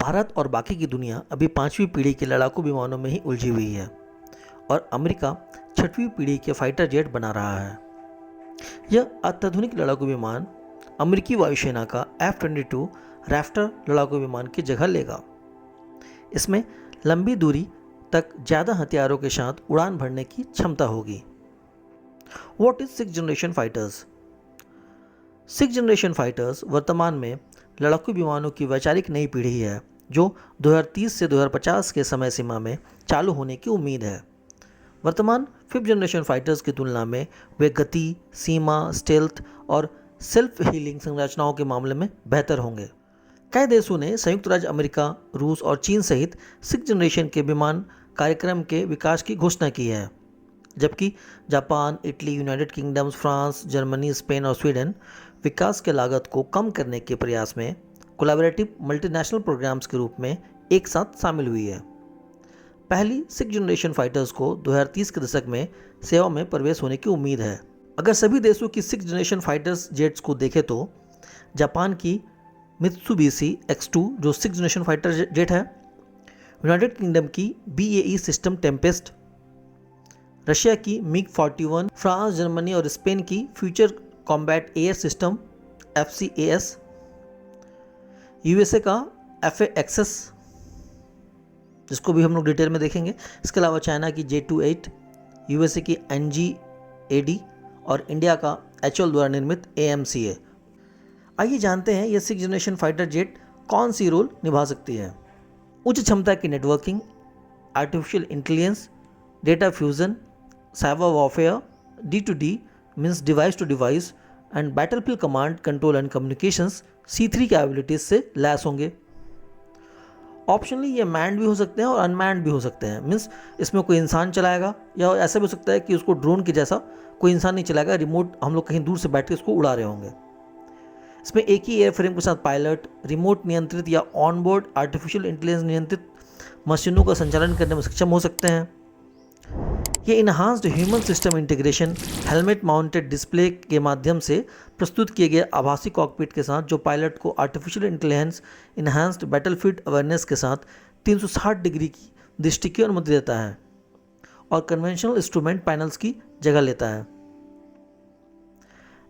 भारत और बाकी की दुनिया अभी 5वीं पीढ़ी के लड़ाकू विमानों में ही उलझी हुई है और अमेरिका 6वीं पीढ़ी के फाइटर जेट बना रहा है। यह अत्याधुनिक लड़ाकू विमान अमेरिकी वायुसेना का F-22 रैप्टर लड़ाकू विमान की जगह लेगा। इसमें लंबी दूरी तक ज़्यादा हथियारों के साथ उड़ान भरने की क्षमता होगी। What is 6th generation fighters? 6th generation fighters वर्तमान में लड़ाकू विमानों की वैचारिक नई पीढ़ी है जो 2030 से 2050 के समय सीमा में चालू होने की उम्मीद है। वर्तमान 5th जनरेशन फाइटर्स की तुलना में वे गति, सीमा, स्टेल्थ और सेल्फ हीलिंग संरचनाओं के मामले में बेहतर होंगे। कई देशों ने संयुक्त राज्य अमेरिका, रूस और चीन सहित 6th जनरेशन के विमान कार्यक्रम के विकास की घोषणा की है, जबकि Japan, Italy, United kingdom, France, Germany, Spain और स्वीडन विकास के लागत को कम करने के प्रयास में कोलैबोरेटिव मल्टीनेशनल प्रोग्राम्स के रूप में एक साथ शामिल हुई है। पहली 6th जनरेशन फाइटर्स को 2030 के दशक में सेवा में प्रवेश होने की उम्मीद है। अगर सभी देशों की 6th जनरेशन फाइटर्स जेट्स को देखें तो जापान की मित्सुबिशी X2 जो 6th जनरेशन फाइटर जेट है, यूनाइटेड किंगडम की BAE सिस्टम टेम्पेस्ट, रशिया की MiG-41, फ्रांस, जर्मनी और स्पेन की future combat air system FCAS, USA का FA-XS जिसको भी हम लोग डिटेल में देखेंगे। इसके अलावा चाइना की J-28, USA की NG-AD और इंडिया का HAL द्वारा निर्मित AMCA। आइए जानते हैं ये 6th जनरेशन फाइटर जेट कौन सी रोल निभा सकती है। उच्च क्षमता की networking, artificial intelligence, data fusion, cyber warfare, D2D means device to device and battlefield command control and communications C3 capabilities से लैस होंगे। ऑप्शनली ये मैन्ड भी हो सकते हैं और अनमैन्ड भी हो सकते हैं, मीन्स इसमें कोई इंसान चलाएगा या ऐसा भी हो सकता है कि उसको ड्रोन के जैसा कोई इंसान नहीं चलाएगा, रिमोट हम लोग कहीं दूर से बैठ के उसको उड़ा रहे होंगे। इसमें एक ही एयरफ्रेम के साथ पायलट, रिमोट नियंत्रित या ऑनबोर्ड आर्टिफिशियल इंटेलिजेंस नियंत्रित मशीनों का संचालन करने में सक्षम हो सकते हैं। ये enhanced human system integration helmet mounted display के माध्यम से प्रस्तुत किए गए आभासी कॉकपिट के साथ जो पायलट को artificial intelligence enhanced battlefield awareness के साथ 360 डिग्री की दृष्टि की अनुमति देता है और कन्वेंशनल इंस्ट्रूमेंट पैनल्स की जगह लेता है।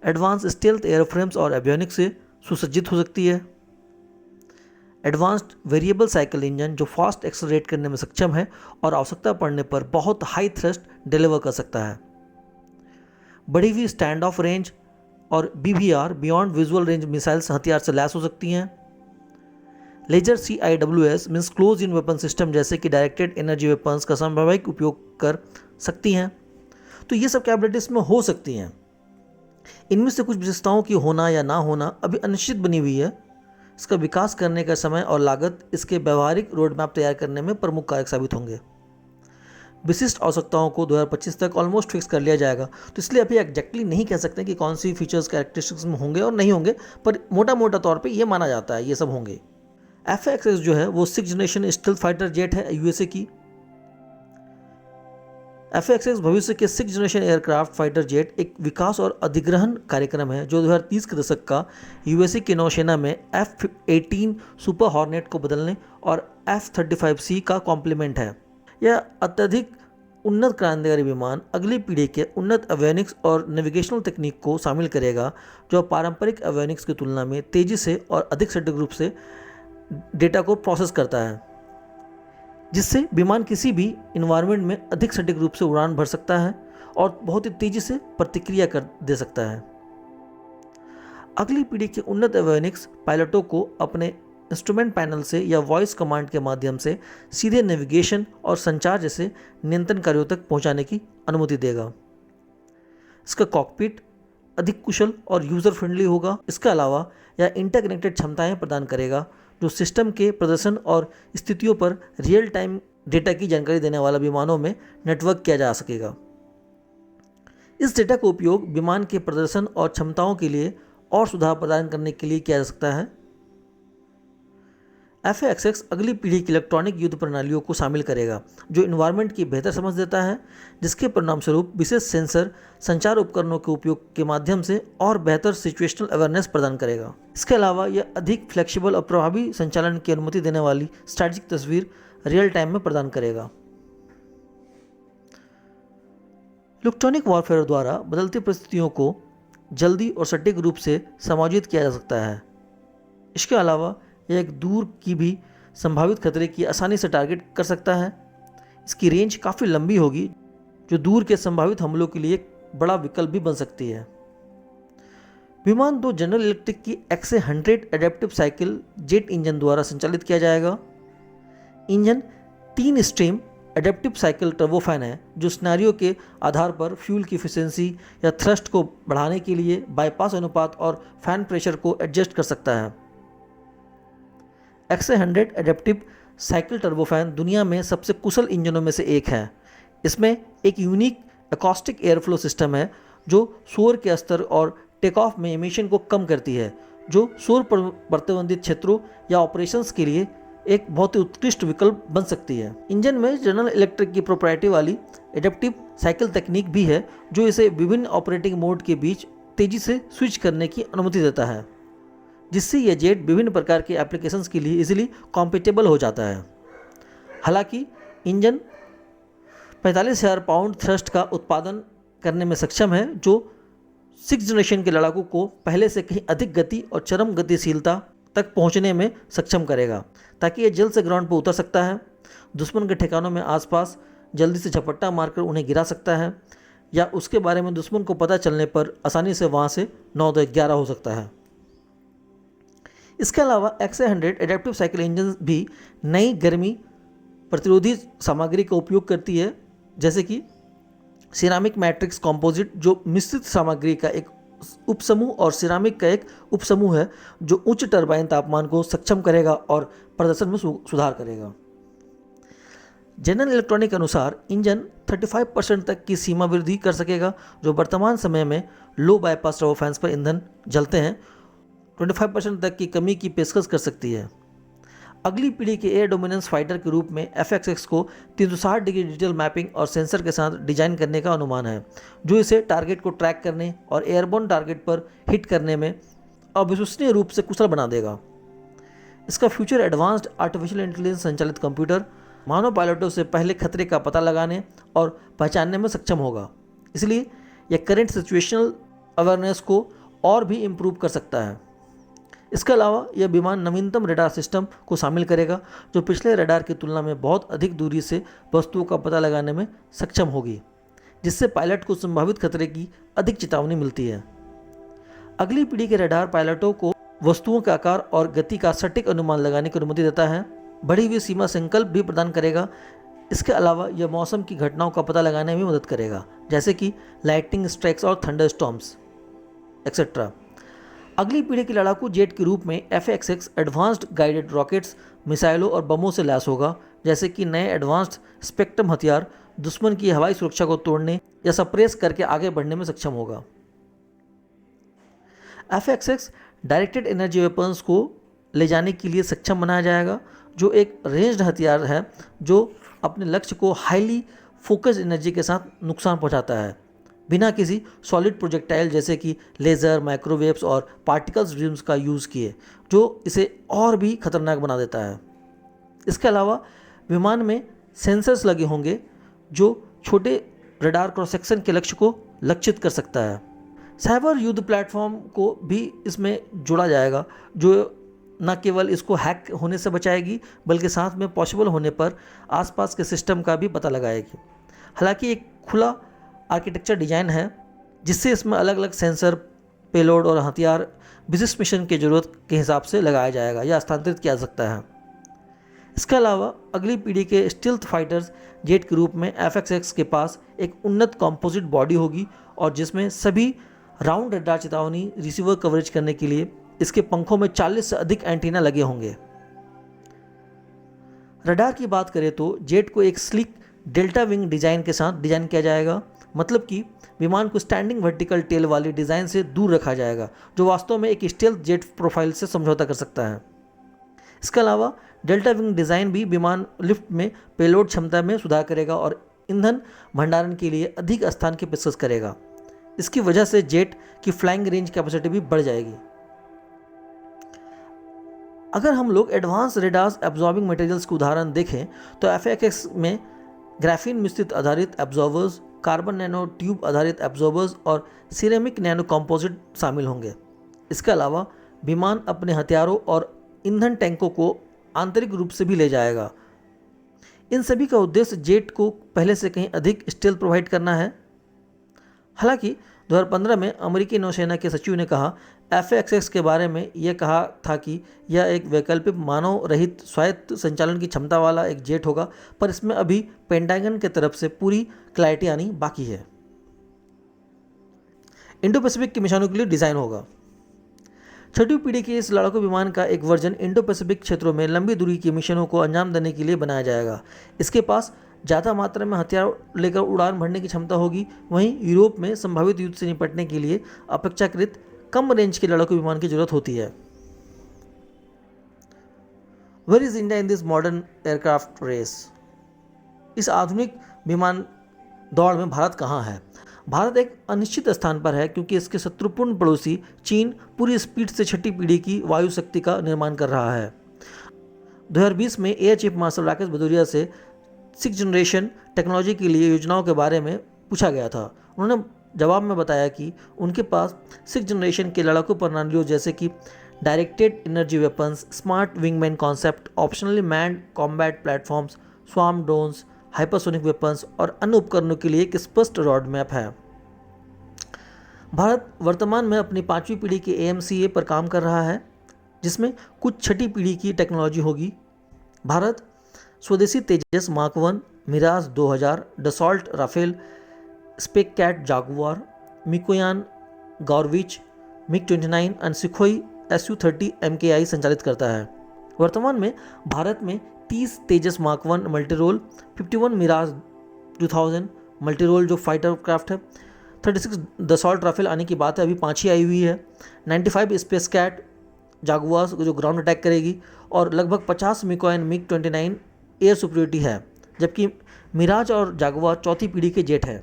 एडवांस स्टेल्थ एयरफ्रेम्स और एवियोनिक्स से सुसज्जित हो सकती है। एडवांस्ड वेरिएबल साइकिल इंजन जो फास्ट एक्सेलरेट करने में सक्षम है और आवश्यकता पड़ने पर बहुत हाई थ्रस्ट डिलीवर कर सकता है। बढ़ी हुई स्टैंड ऑफ रेंज और BVR beyond visual range missiles हथियार से लैस हो सकती हैं। Laser CIWS means close in weapon system जैसे कि डायरेक्टेड एनर्जी वेपन्स का संभाविक उपयोग कर सकती हैं। तो ये सब कैपेबिलिटीज में हो सकती हैं। इनमें से कुछ विशेषताओं की होना या ना होना अभी अनिश्चित बनी हुई है। इसका विकास करने का समय और लागत इसके व्यवहारिक रोड मैप तैयार करने में प्रमुख कारक साबित होंगे। विशिष्ट आवश्यकताओं को 2025 तक ऑलमोस्ट फिक्स कर लिया जाएगा, तो इसलिए अभी एग्जैक्टली नहीं कह सकते कि कौन सी फीचर्स कैरेक्टरिस्टिक्स में होंगे और नहीं होंगे, पर मोटा मोटा तौर पे ये माना जाता है ये सब होंगे। FA-XS जो है वो 6th generation stealth fighter jet है USA की। FA-XS भविष्य के 6th generation aircraft fighter jet एक विकास और अधिग्रहण कार्यक्रम है जो 2030 के दशक का USA की नौसेना में F-18 सुपर हॉर्नेट को बदलने और F-35C का कॉम्प्लीमेंट है। यह अत्यधिक उन्नत क्रांतिकारी विमान अगली पीढ़ी के उन्नत एवियोनिक्स और नेविगेशनल तकनीक को शामिल करेगा जो पारंपरिक एवियोनिक्स की तुलना में तेज़ी से और अधिक सटीक रूप से डेटा को प्रोसेस करता है, जिससे विमान किसी भी इन्वायरमेंट में अधिक सटीक रूप से उड़ान भर सकता है और बहुत ही तेज़ी से प्रतिक्रिया कर दे सकता है। अगली पीढ़ी के उन्नत एवियोनिक्स पायलटों को अपने इंस्ट्रूमेंट पैनल से या वॉइस कमांड के माध्यम से सीधे नेविगेशन और संचार जैसे नियंत्रण कार्यों तक पहुंचाने की अनुमति देगा। इसका कॉकपिट अधिक कुशल और यूज़र फ्रेंडली होगा। इसके अलावा यह इंटरकनेक्टेड क्षमताएं प्रदान करेगा जो सिस्टम के प्रदर्शन और स्थितियों पर रियल टाइम डेटा की जानकारी देने वाला विमानों में नेटवर्क किया जा सकेगा। इस डेटा का उपयोग विमान के प्रदर्शन और क्षमताओं के लिए और सुधार प्रदान करने के लिए किया जा सकता है। FA-XX अगली पीढ़ी की इलेक्ट्रॉनिक युद्ध प्रणालियों को शामिल करेगा जो इन्वायरमेंट की बेहतर समझ देता है, जिसके परिणामस्वरूप विशेष सेंसर संचार उपकरणों के उपयोग के माध्यम से और बेहतर सिचुएशनल अवेयरनेस प्रदान करेगा। इसके अलावा यह अधिक फ्लेक्सिबल और प्रभावी संचालन की अनुमति देने वाली स्ट्रैटेजिक तस्वीर रियल टाइम में प्रदान करेगा। इलेक्ट्रॉनिक वॉरफेयर द्वारा बदलती परिस्थितियों को जल्दी और सटीक रूप से समायोजित किया जा सकता है। इसके अलावा यह एक दूर की भी संभावित खतरे की आसानी से टारगेट कर सकता है। इसकी रेंज काफ़ी लंबी होगी जो दूर के संभावित हमलों के लिए एक बड़ा विकल्प भी बन सकती है। विमान 2 जनरल इलेक्ट्रिक की XA-100 adaptive cycle jet engine द्वारा संचालित किया जाएगा। Engine 3 stream adaptive cycle turbofan है जो सिनेरियो के आधार पर फ्यूल की एफिशिएंसी या थ्रस्ट को बढ़ाने के लिए बाईपास अनुपात और फैन प्रेशर को एडजस्ट कर सकता है। XA-100 एडेप्टिव साइकिल टर्बोफैन दुनिया में सबसे कुशल इंजनों में से एक है। इसमें एक यूनिक एकॉस्टिक एयरफ्लो सिस्टम है जो शोर के स्तर और टेक ऑफ में एमिशन को कम करती है, जो शोर प्रतिबंधित क्षेत्रों या ऑपरेशंस के लिए एक बहुत ही उत्कृष्ट विकल्प बन सकती है। इंजन में जनरल इलेक्ट्रिक की प्रोप्राइटरी वाली एडेप्टिव साइकिल तकनीक भी है जो इसे विभिन्न ऑपरेटिंग मोड के बीच तेजी से स्विच करने की अनुमति देता है, जिससे यह जेट विभिन्न प्रकार के एप्लीकेशंस के लिए इजीली कॉम्पेटेबल हो जाता है। हालांकि इंजन 45,000 पाउंड थ्रस्ट का उत्पादन करने में सक्षम है, जो 6th जनरेशन के लड़ाकू को पहले से कहीं अधिक गति और चरम गतिशीलता तक पहुंचने में सक्षम करेगा, ताकि यह जल्द से ग्राउंड पर उतर सकता है, दुश्मन के ठिकानों में आसपास जल्दी से झपट्टा मारकर उन्हें गिरा सकता है, या उसके बारे में दुश्मन को पता चलने पर आसानी से वहां से 9-11 हो सकता है। इसके अलावा XA-100 एडेप्टिव साइकिल इंजन भी नई गर्मी प्रतिरोधी सामग्री का उपयोग करती है, जैसे कि सिरामिक मैट्रिक्स कंपोजिट, जो मिश्रित सामग्री का एक उपसमूह और सिरामिक का एक उपसमूह है जो उच्च टरबाइन तापमान को सक्षम करेगा और प्रदर्शन में सुधार करेगा। जनरल इलेक्ट्रॉनिक के अनुसार इंजन 35% तक की सीमा वृद्धि कर सकेगा, जो वर्तमान समय में लो बाईपास टर्बोफैन्स पर ईंधन जलते हैं 25% तक की कमी की पेशकश कर सकती है। अगली पीढ़ी के एयर डोमिनेंस फाइटर के रूप में FA-XX को 360 डिग्री डिजिटल मैपिंग और सेंसर के साथ डिजाइन करने का अनुमान है, जो इसे टारगेट को ट्रैक करने और एयरबोर्न टारगेट पर हिट करने में अविश्वसनीय रूप से कुशल बना देगा। इसका फ्यूचर एडवांस्ड आर्टिफिशियल इंटेलिजेंस संचालित कंप्यूटर मानव पायलटों से पहले खतरे का पता लगाने और पहचानने में सक्षम होगा, इसलिए यह करंट सिचुएशनल अवेयरनेस को और भी इम्प्रूव कर सकता है। इसके अलावा यह विमान नवीनतम रडार सिस्टम को शामिल करेगा, जो पिछले रडार की तुलना में बहुत अधिक दूरी से वस्तुओं का पता लगाने में सक्षम होगी, जिससे पायलट को संभावित खतरे की अधिक चेतावनी मिलती है। अगली पीढ़ी के रडार पायलटों को वस्तुओं के आकार और गति का सटीक अनुमान लगाने की अनुमति देता है, बढ़ी हुई सीमा संकल्प भी प्रदान करेगा। इसके अलावा यह मौसम की घटनाओं का पता लगाने में मदद करेगा, जैसे कि लाइटनिंग स्ट्राइक्स और थंडर स्टॉर्म्स एक्सेट्रा। अगली पीढ़ी के लड़ाकू जेट के रूप में FA-XX एडवांस्ड गाइडेड रॉकेट्स, मिसाइलों और बमों से लैस होगा, जैसे कि नए एडवांस्ड स्पेक्ट्रम हथियार दुश्मन की हवाई सुरक्षा को तोड़ने या सप्रेस करके आगे बढ़ने में सक्षम होगा। FA-XX डायरेक्टेड एनर्जी वेपन्स को ले जाने के लिए सक्षम बनाया जाएगा, जो एक रेंज्ड हथियार है जो अपने लक्ष्य को हाईली फोकस्ड एनर्जी के साथ नुकसान पहुंचाता है, बिना किसी सॉलिड प्रोजेक्टाइल जैसे कि लेज़र, माइक्रोवेव्स और पार्टिकल्स ड्रीम्स का यूज़ किए, जो इसे और भी खतरनाक बना देता है। इसके अलावा विमान में सेंसर्स लगे होंगे जो छोटे रडार क्रॉस सेक्शन के लक्ष्य को लक्षित कर सकता है। साइबर युद्ध प्लेटफॉर्म को भी इसमें जोड़ा जाएगा, जो न केवल इसको हैक होने से बचाएगी बल्कि साथ में पॉसिबल होने पर आसपास के सिस्टम का भी पता लगाएगी। हालांकि एक खुला आर्किटेक्चर डिजाइन है, जिससे इसमें अलग अलग सेंसर, पेलोड और हथियार विशिष्ट मिशन की ज़रूरत के हिसाब से लगाया जाएगा या स्थानांतरित किया जा सकता है। इसके अलावा अगली पीढ़ी के स्टील्थ फाइटर्स जेट के रूप में FA-XX के पास एक उन्नत कॉम्पोजिट बॉडी होगी, और जिसमें सभी राउंड रडार चेतावनी रिसीवर कवरेज करने के लिए इसके पंखों में 40 से अधिक एंटीना लगे होंगे। रडार की बात करें तो जेट को एक स्लिक डेल्टा विंग डिजाइन के साथ डिजाइन किया जाएगा, मतलब कि विमान को स्टैंडिंग वर्टिकल टेल वाली डिज़ाइन से दूर रखा जाएगा, जो वास्तव में एक स्टेल्थ जेट प्रोफाइल से समझौता कर सकता है। इसके अलावा डेल्टा विंग डिज़ाइन भी विमान लिफ्ट में पेलोड क्षमता में सुधार करेगा और ईंधन भंडारण के लिए अधिक स्थान की पेशकश करेगा। इसकी वजह से जेट की फ्लाइंग रेंज कैपेसिटी भी बढ़ जाएगी। अगर हम लोग एडवांस रेडार्स एब्जॉर्बिंग मटेरियल्स के उदाहरण देखें तो FA-XX में ग्राफीन मिश्रित आधारित एब्जॉर्बर्स, कार्बन नैनो ट्यूब आधारित एब्जॉर्बर्स और सिरेमिक नैनो कंपोजिट शामिल होंगे। इसके अलावा विमान अपने हथियारों और ईंधन टैंकों को आंतरिक रूप से भी ले जाएगा। इन सभी का उद्देश्य जेट को पहले से कहीं अधिक स्टेल्थ प्रोवाइड करना है। हालांकि 2015 में अमेरिकी नौसेना के सचिव ने कहा FA-XX के बारे में यह कहा था कि यह एक वैकल्पिक मानव रहित स्वायत्त संचालन की क्षमता वाला एक जेट होगा, पर इसमें अभी पेंटागन की तरफ से पूरी क्लैरिटी आनी बाकी है। इंडो पैसिफिक के मिशनों के लिए डिज़ाइन होगा। छठी पीढ़ी के इस लड़ाकू विमान का एक वर्जन इंडो पैसिफिक क्षेत्रों में लंबी दूरी के मिशनों को अंजाम देने के लिए बनाया जाएगा। इसके पास ज़्यादा मात्रा में हथियार लेकर उड़ान भरने की क्षमता होगी। वहीं यूरोप में संभावित युद्ध से निपटने के लिए अपेक्षाकृत कम रेंज के लड़ाकू विमान की जरूरत होती है। Where is India in this modern aircraft race? इस आधुनिक विमान दौड़ में भारत कहाँ है? भारत एक अनिश्चित स्थान पर है क्योंकि इसके शत्रुपूर्ण पड़ोसी चीन पूरी स्पीड से छठी पीढ़ी की वायु शक्ति का निर्माण कर रहा है। 2020 में air chief marshal Rakesh Bhadauria से 6th जनरेशन टेक्नोलॉजी के लिए योजनाओं के बारे में पूछा गया था। उन्होंने जवाब में बताया कि उनके पास 6th जनरेशन के लड़ाकू प्रणालियों जैसे कि directed energy weapons, smart wingman concept, optionally manned combat platforms, swarm drones, hypersonic weapons और अन्य उपकरणों के लिए एक स्पष्ट रोड मैप है। भारत वर्तमान में अपनी 5वीं पीढ़ी के AMCA पर काम कर रहा है, जिसमें कुछ छठी पीढ़ी की टेक्नोलॉजी होगी। भारत स्वदेशी Tejas mark 1, Mirage 2000, Dassault Rafale, SEPECAT Jaguar, Mikoyan Gurevich, MiG-29 और सुखोई Su-30 MKI संचालित करता है। वर्तमान में भारत में 30 तेजस मार्क 1 मल्टीरोल, 51 मिराज 2000 मल्टीरोल जो फाइटर क्राफ्ट है, 36 डसॉल्ट राफेल आने की बात है, अभी 5 ही आई हुई है, 95 स्पेस कैट जागुआर जो ग्राउंड अटैक करेगी और लगभग 50 मिकोयान MiG-29 एयर सुपरियोरिटी है, जबकि मिराज और जागुआर चौथी पीढ़ी के जेट हैं।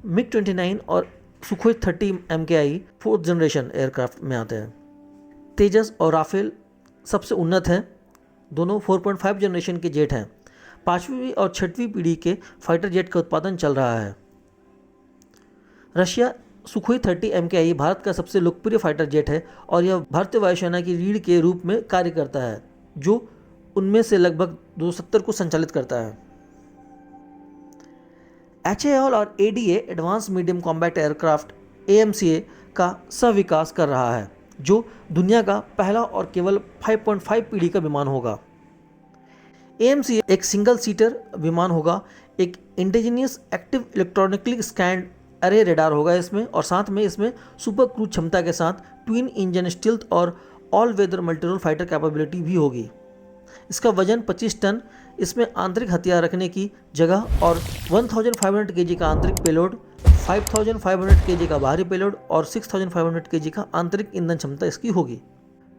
MiG-29 और Sukhoi 30 MKI 4th generation aircraft में आते हैं। तेजस और राफेल सबसे उन्नत हैं, दोनों 4.5 जनरेशन के जेट हैं। 5वीं और 6वीं पीढ़ी के फाइटर जेट का उत्पादन चल रहा है। रशिया सुखोई 30 MKI भारत का सबसे लोकप्रिय फाइटर जेट है और यह भारतीय वायुसेना की रीढ़ के रूप में कार्य करता है, जो उनमें से लगभग 270 को संचालित करता है। HAL और ADA advance medium combat aircraft AMCA का सह-विकास कर रहा है, जो दुनिया का पहला और केवल 5.5 पीढ़ी का विमान होगा। AMCA एक सिंगल सीटर विमान होगा, एक इंडिजिनियस एक्टिव इलेक्ट्रॉनिकली स्कैन्ड अरे रेडार होगा इसमें, और साथ में इसमें सुपर क्रूज क्षमता के साथ ट्विन इंजन स्टील्थ और all weather multirole fighter capability भी होगी। इसका वजन 25 टन, इसमें आंतरिक हथियार रखने की जगह और 1500 kg का आंतरिक पेलोड, 5500 kg का बाहरी पेलोड और 6500 kg का आंतरिक ईंधन क्षमता इसकी होगी।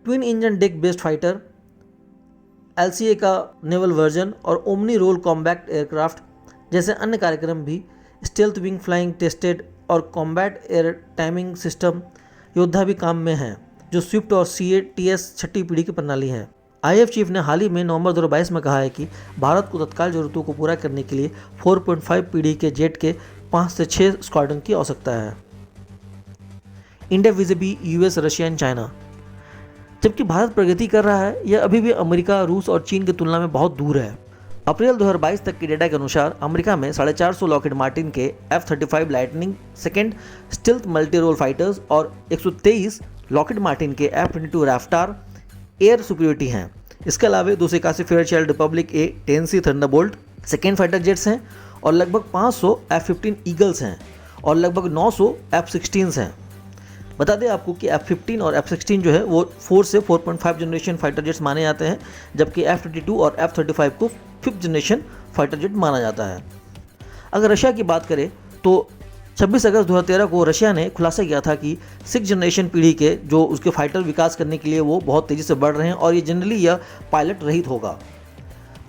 Twin engine deck based fighter, LCA का नेवल वर्जन और ओमनी रोल कॉम्बैक्ट एयरक्राफ्ट जैसे अन्य कार्यक्रम भी, स्टेल्थ विंग फ्लाइंग टेस्टेड और कॉम्बैट एयर टाइमिंग सिस्टम योद्धा भी काम में हैं, जो स्विफ्ट और CATS छठी पीढ़ी की प्रणाली है। IAF चीफ ने हाल ही में नवंबर 2022 में कहा है कि भारत को तत्काल जरूरतों को पूरा करने के लिए 4.5 पीढ़ी के जेट के 5 से 6 स्क्वाड्रन की आवश्यकता है। India vis a vis US, Russia and China. जबकि भारत प्रगति कर रहा है, यह अभी भी अमेरिका, रूस और चीन की तुलना में बहुत दूर है। अप्रैल 2022 तक के डेटा के अनुसार अमेरिका में 450 लॉकहीड मार्टिन के F-35 lightning second stealth multirole fighters और 123 लॉकहीड मार्टिन के F-22 रैफ्टार एयर सुपरियोरिटी हैं। इसके अलावा 281 Fairchild Republic A 10C Thunderbolt second fighter jets हैं और लगभग 500 F-15 ईगल्स हैं और लगभग 900 F-16s हैं। बता दें आपको कि F-15 और F-16 जो है वो 4 से 4.5 जनरेशन फाइटर जेट्स माने जाते हैं, जबकि F-22 और F-35 को 5th जनरेशन फाइटर जेट माना जाता है। अगर रशिया की बात करें तो 26 अगस्त 2013 को रशिया ने खुलासा किया था कि 6 जनरेशन पीढ़ी के जो उसके फाइटर विकास करने के लिए वो बहुत तेज़ी से बढ़ रहे हैं और ये जनरली यह पायलट रहित होगा।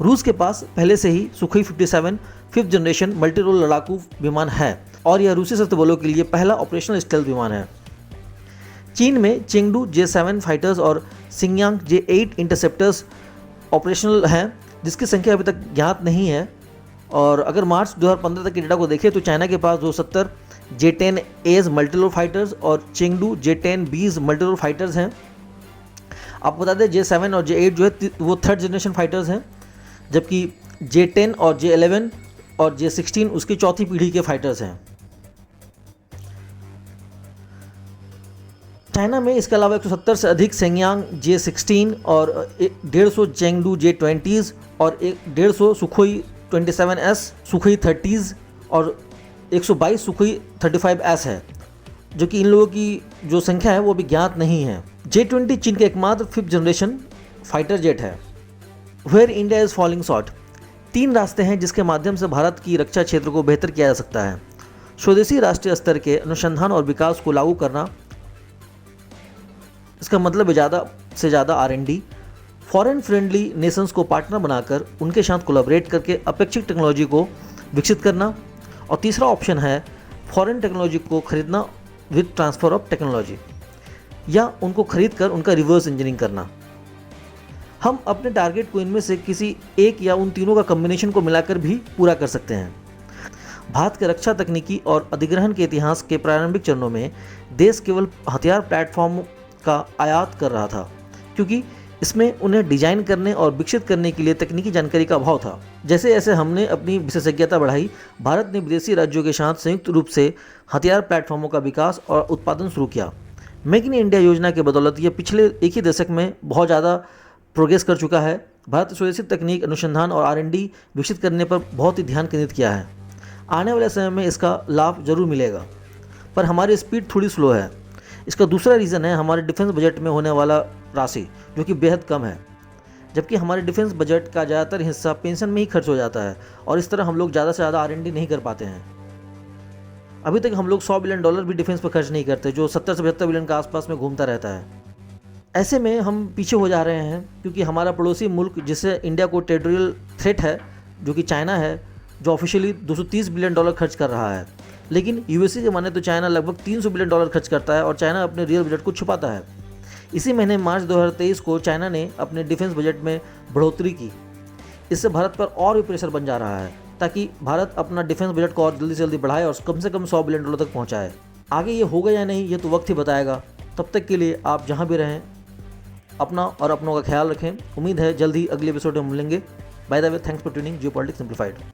रूस के पास पहले से ही Sukhoi 57 5th generation multi role लड़ाकू विमान है और यह रूसी सशस्त्र बलों के लिए पहला ऑपरेशनल स्टेल्थ विमान है। चीन में चेंगडू J7 फाइटर्स और सिंगयांग J8 इंटरसेप्टर्स ऑपरेशनल हैं, जिसकी संख्या अभी तक ज्ञात नहीं है। और अगर मार्च 2015 तक के डेटा को देखें तो चाइना के पास 270 J10As मल्टीरोल फाइटर्स और चेंगडू J10Bs मल्टीरोल फाइटर्स हैं। आपको बता दें J7 और J8 जो है वो 3rd जनरेशन फाइटर्स हैं, जबकि J10 और J11 और J16 उसकी 4थी पीढ़ी के फाइटर्स हैं। चाइना में इसके अलावा 170 से अधिक सेंगयांग J16 और 150 चेंगडू J20s और 150 सुखोई 27S, सुखोई 30s और 122 सुखोई 35S है, जो कि इन लोगों की जो संख्या है वो भी ज्ञात नहीं है। J20 चीन के एकमात्र 5th जनरेशन फाइटर जेट है। Where India is falling short. 3 रास्ते हैं जिसके माध्यम से भारत की रक्षा क्षेत्र को बेहतर किया जा सकता है। स्वदेशी राष्ट्रीय स्तर के अनुसंधान और विकास को लागू करना, इसका मतलब है ज़्यादा से ज़्यादा R&D, फॉरेन फ्रेंडली नेशंस को पार्टनर बनाकर उनके साथ कोलैबोरेट करके अपेक्षित टेक्नोलॉजी को विकसित करना, और तीसरा ऑप्शन है फॉरेन टेक्नोलॉजी को खरीदना विद ट्रांसफ़र ऑफ टेक्नोलॉजी, या उनको खरीद कर उनका रिवर्स इंजीनियरिंग करना। हम अपने टारगेट को इनमें से किसी एक या उन तीनों का कम्बिनेशन को मिलाकर भी पूरा कर सकते हैं। भारत के रक्षा तकनीकी और अधिग्रहण के इतिहास के प्रारंभिक चरणों में देश केवल हथियार प्लेटफॉर्म का आयात कर रहा था, क्योंकि इसमें उन्हें डिजाइन करने और विकसित करने के लिए तकनीकी जानकारी का अभाव था। जैसे जैसे हमने अपनी विशेषज्ञता बढ़ाई, भारत ने विदेशी राज्यों के साथ संयुक्त रूप से हथियार प्लेटफॉर्मों का विकास और उत्पादन शुरू किया। मेक इन इंडिया योजना के बदौलत ये पिछले एक ही दशक में बहुत ज़्यादा प्रोग्रेस कर चुका है। भारत स्वदेशी तकनीक अनुसंधान और R&D विकसित करने पर बहुत ही ध्यान केंद्रित किया है। आने वाले समय में इसका लाभ जरूर मिलेगा, पर हमारी स्पीड थोड़ी स्लो है। इसका दूसरा रीज़न है हमारे डिफेंस बजट में होने वाला राशि, जो कि बेहद कम है, जबकि हमारे डिफेंस बजट का ज़्यादातर हिस्सा पेंशन में ही खर्च हो जाता है और इस तरह हम लोग ज़्यादा से ज़्यादा R&D नहीं कर पाते हैं। अभी तक हम लोग $100 बिलियन भी डिफेंस पर खर्च नहीं करते, जो 70 से 75 बिलियन के आसपास में घूमता रहता है। ऐसे में हम पीछे हो जा रहे हैं, क्योंकि हमारा पड़ोसी मुल्क जिससे इंडिया को टेरिटोरियल थ्रेट है, जो कि चाइना है, जो ऑफिशियली $230 बिलियन खर्च कर रहा है, लेकिन यूएसए के माने तो चाइना लगभग $300 बिलियन खर्च करता है और चाइना अपने रियल बजट को छुपाता है। इसी महीने मार्च 2023 को चाइना ने अपने डिफेंस बजट में बढ़ोतरी की। इससे भारत पर और भी प्रेशर बन जा रहा है, ताकि भारत अपना डिफेंस बजट को और जल्दी से जल्दी बढ़ाए और कम से कम $100 बिलियन तक पहुँचाए। आगे ये होगा या नहीं, ये तो वक्त ही बताएगा। तब तक के लिए आप जहाँ भी रहें अपना और अपनों का ख्याल रखें। उम्मीद है जल्द ही अगले एपिसोड में मिलेंगे। By the way, thanks for tuning geopolitics simplified.